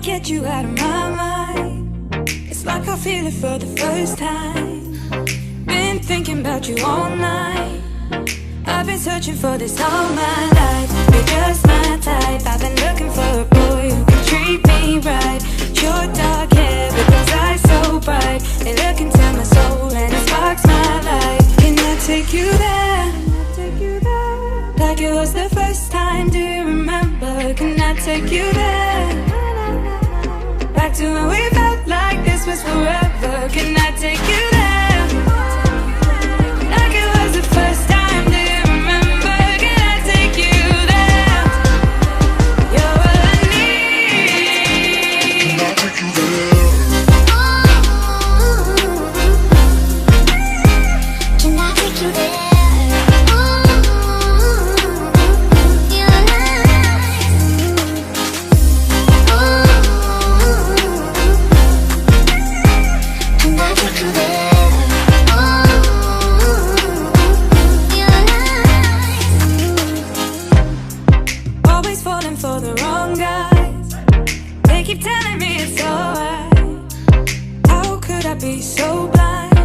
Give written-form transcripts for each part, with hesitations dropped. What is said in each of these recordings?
Get you out of my mind. It's like I feel it for the first time. Been thinking about you all night. I've been searching for this all my life. You're just my type. I've been looking for a boy who can treat me right. Your dark hair with those eyes so bright. They look into my soul and it sparks my life. Can I take you there? Like it was the first time. Do you remember? Can I take you there? Back to when we felt like this was forever. Can I take you there? Like it was the first time. Do you remember? Can I take you there? You're all I need. Can I take you there? Can I take you there? For the wrong guys, they keep telling me it's alright. How could I be so blind?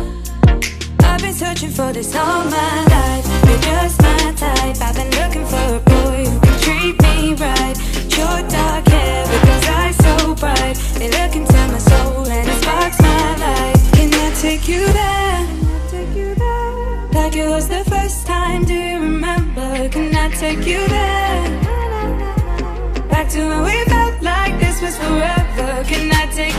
I've been searching for this all my life. You're just my type. I've been looking for a boy who can treat me right. Your dark hair with those eyes so bright. They look into my soul and it sparks my life. Can I take you there? Like it was the first time. Do you remember? Can I take you there? Back to when we felt like this was forever. Can I take